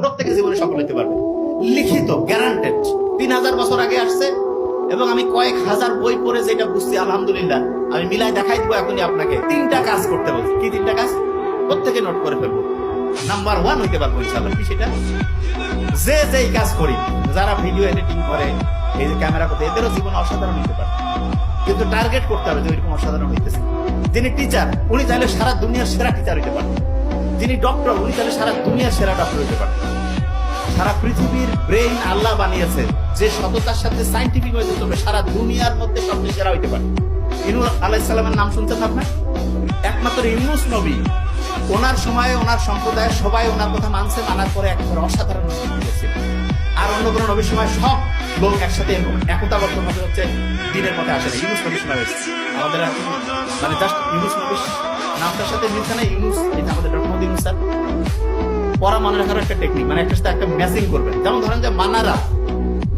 প্রত্যেকে জীবনে সফল হতে পারবে। লিখিত, গ্যারান্টেড। 3000 বছর আগে আসছে এবং আমি কয়েক হাজার বই পড়ে যেটা বুঝছি, আলহামদুলিল্লাহ আমি মিলাই দেখাই দিব এখনই আপনাকে। 3টা কাজ করতে বলছি। কি 3টা কাজ? প্রত্যেকে নোট করে ফেলবো। নাম্বার 1 হইতে পারবো ইনশাআল্লাহ। কি সেটা? যে যেই কাজ করি, যারা ভিডিও এডিটিং করে, এই যে ক্যামেরা করতে, এদেরও জীবন অসাধারণ হতে পারে, কিন্তু টার্গেট করতে হবে যে ওইরকম অসাধারণ হইতেছে। যিনি টিচার, উনি চাইলে সারা দুনিয়ার সেরা টিচার হইতে পারেন। যিনি ডক্টর, উনি চাইলে সারা দুনিয়ার সেরা ডক্টর হইতে পারেন। সারা পৃথিবীর ব্রেইন আল্লাহ বানিয়েছে, যে সততার সাথে সাইন্টিফিক হয়ে যেতে হবে, সারা দুনিয়ার মধ্যে সবচেয়ে সেরা হইতে পারে। ইউনূস আলাইহিস সালামের নাম শুনছেন আপনার? একমাত্র ইউনূস নবী, ওনার সময়ে ওনার সম্প্রদায়ের সবাই ওনার কথা মানছে, মানার পরে একেবারে অসাধারণ ছিল। আর অন্য কোনো নবীর সময় সব লোক একসাথে একতাবদ্ধ ভাবে হচ্ছে দিনের পথে আসে না। ইউনূস নবীর সময় হয়েছে। আমাদের মানে জাস্ট ইউনূস নবীর নামটার সাথে মিলছে না। ইউনূস, এটা আমাদের ডক্টর মোহাম্মদ ইউনূস স্যার। পড়া মনে রাখার একটা টেকনিক, মানে একটা সাথে একটা ম্যাচিং করবেন। যেমন ধরেন যে মানারা,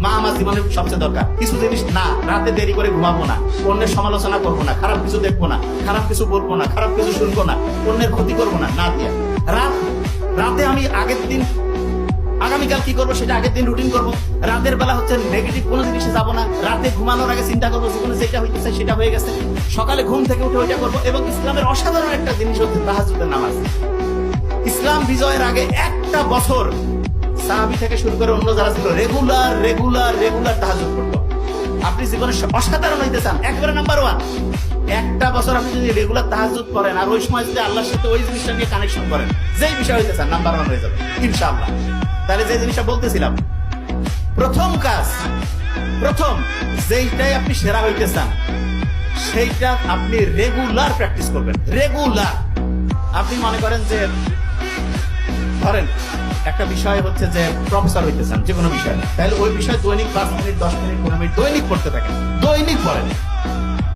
মা আমার জীবনের সবচেয়ে দরকার। কিছু জিনিস না, রাতে দেরি করে ঘুমাবো না, অন্যের সমালোচনা করবো না, খারাপ কিছু দেখবো না, খারাপ কিছু বলবো না, খারাপ কিছু শুনবো না, অন্যের ক্ষতি করবো না, না দিয়া রাতে আমি আগের দিন আগামীকাল কি করবো সেটা আগের দিন রুটিন করবো। রাতের বেলা হচ্ছে নেগেটিভ কোনো জিনিসে যাবো না। রাতে ঘুমানোর আগে চিন্তা করবো জীবনে যেটা হইতেছে সেটা হয়ে গেছে, সকালে ঘুম থেকে উঠে ওইটা করবো। এবং ইসলামের অসাধারণ একটা জিনিস হচ্ছে তাহাজ্জুদের নামাজ। ইসলাম বিজয়ের আগে একটা বছর সাহাবী থেকে শুরু করে অন্য যারা ছিল রেগুলার তাহাজ্জুদ করতো। আপনি জীবনে অসাধারণ হইতে চান, একবারে নাম্বার 1, একটা বছর আপনি যদি রেগুলার তাহাজ্জুদ করেন আর ওই সময় যদি আল্লাহর সাথে ওই জিনিসটা নিয়ে কানেকশন করেন, যেই বিষয় হইতে চান, নাম্বার 1 হয়ে যাবে ইনশাআল্লাহ। তাহলে যে জিনিসটা বলতেছিলাম, প্রথম কাজ, প্রথম যেইটাই আপনি সেরা হইতে চান সেইটা আপনি রেগুলার প্র্যাকটিস করবেন। রেগুলার। আপনি মনে করেন যে ধরেন একটা বিষয় হচ্ছে যে প্রফেসর হইতে চান যে কোনো বিষয়, তাহলে ওই বিষয় দৈনিক 5 মিনিট 10 মিনিট 15 মিনিট দৈনিক পড়তে থাকেন, দৈনিক পড়েন।